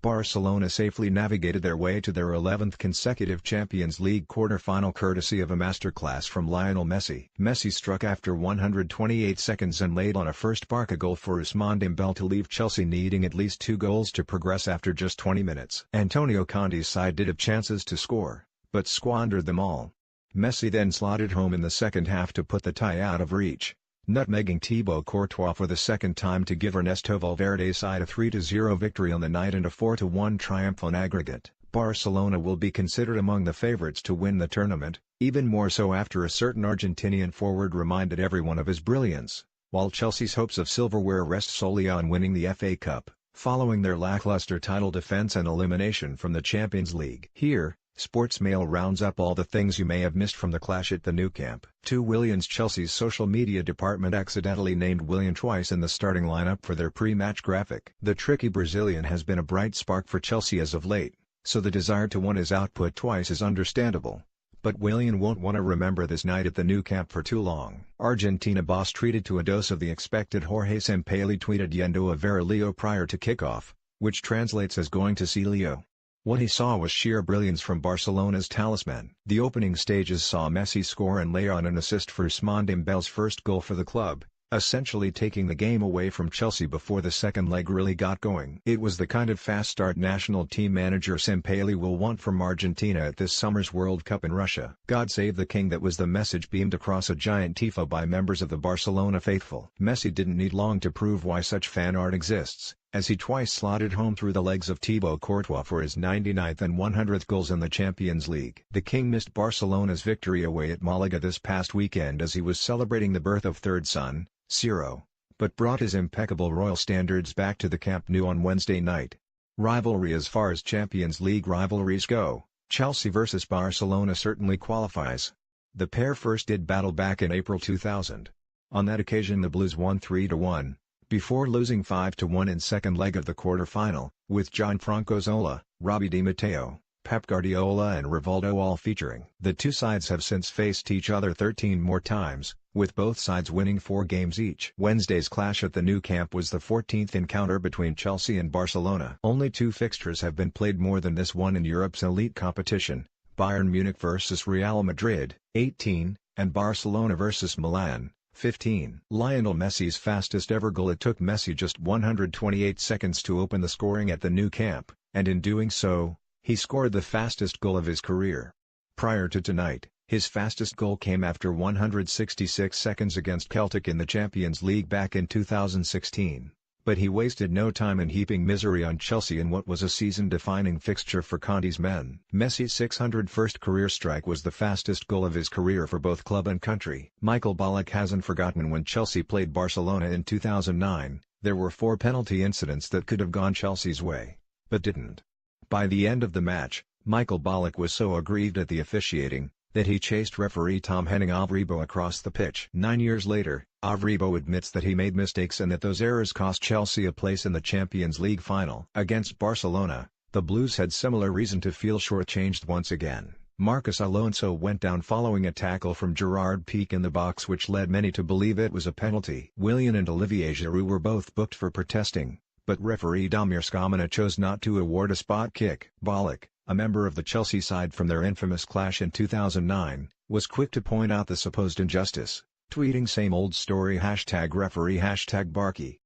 Barcelona safely navigated their way to their 11th consecutive Champions League quarter-final courtesy of a masterclass from Lionel Messi. Messi struck after 128 seconds and laid on a first Barca goal for Ousmane Dembele to leave Chelsea needing at least 2 goals to progress after just 20 minutes. Antonio Conte's side did have chances to score, but squandered them all. Messi then slotted home in the second half to put the tie out of reach, nutmegging Thibaut Courtois for the second time to give Ernesto Valverde's side a 3-0 victory on the night and a 4-1 triumph on aggregate. Barcelona will be considered among the favourites to win the tournament, even more so after a certain Argentinian forward reminded everyone of his brilliance, while Chelsea's hopes of silverware rest solely on winning the FA Cup, following their lacklustre title defence and elimination from the Champions League. Here, Sportsmail rounds up all the things you may have missed from the clash at the Nou Camp. 2 Williams Chelsea's social media department accidentally named Willian twice in the starting lineup for their pre-match graphic. The tricky Brazilian has been a bright spark for Chelsea as of late, so the desire to want his output twice is understandable. But Willian won't want to remember this night at the Nou Camp for too long. Argentina boss treated to a dose of the expected. Jorge Sampaoli tweeted "Yendo a ver Leo" prior to kickoff, which translates as "going to see Leo." What he saw was sheer brilliance from Barcelona's talisman. The opening stages saw Messi score and lay on an assist for Ousmane Dembele's first goal for the club, essentially taking the game away from Chelsea before the second leg really got going. It was the kind of fast start national team manager Sampaoli will want from Argentina at this summer's World Cup in Russia. "God save the king," that was the message beamed across a giant tifo by members of the Barcelona faithful. Messi didn't need long to prove why such fan art exists, as he twice slotted home through the legs of Thibaut Courtois for his 99th and 100th goals in the Champions League. The king missed Barcelona's victory away at Malaga this past weekend as he was celebrating the birth of third son, Ciro, but brought his impeccable royal standards back to the Camp Nou on Wednesday night. Rivalry: as far as Champions League rivalries go, Chelsea vs Barcelona certainly qualifies. The pair first did battle back in April 2000. On that occasion the Blues won 3-1. Before losing 5-1 in second leg of the quarter-final, with Gianfranco Zola, Robbie Di Matteo, Pep Guardiola and Rivaldo all featuring. The two sides have since faced each other 13 more times, with both sides winning 4 games each. Wednesday's clash at the Nou Camp was the 14th encounter between Chelsea and Barcelona. Only 2 fixtures have been played more than this one in Europe's elite competition: Bayern Munich vs Real Madrid, 18, and Barcelona vs Milan, 15. Lionel Messi's fastest ever goal: it took Messi just 128 seconds to open the scoring at the Nou Camp, and in doing so, he scored the fastest goal of his career. Prior to tonight, his fastest goal came after 166 seconds against Celtic in the Champions League back in 2016, but he wasted no time in heaping misery on Chelsea in what was a season-defining fixture for Conte's men. Messi's 601st career strike was the fastest goal of his career for both club and country. Michael Ballack hasn't forgotten when Chelsea played Barcelona in 2009, there were 4 penalty incidents that could have gone Chelsea's way, but didn't. By the end of the match, Michael Ballack was so aggrieved at the officiating, that he chased referee Tom Henning Avribo across the pitch. 9 years later, Avribo admits that he made mistakes and that those errors cost Chelsea a place in the Champions League final. Against Barcelona, the Blues had similar reason to feel shortchanged once again. Marcos Alonso went down following a tackle from Gerard Piqué in the box which led many to believe it was a penalty. Willian and Olivier Giroud were both booked for protesting, but referee Damir Skamana chose not to award a spot kick. Ballack, a member of the Chelsea side from their infamous clash in 2009, was quick to point out the supposed injustice, tweeting "same old story #referee #Barkey."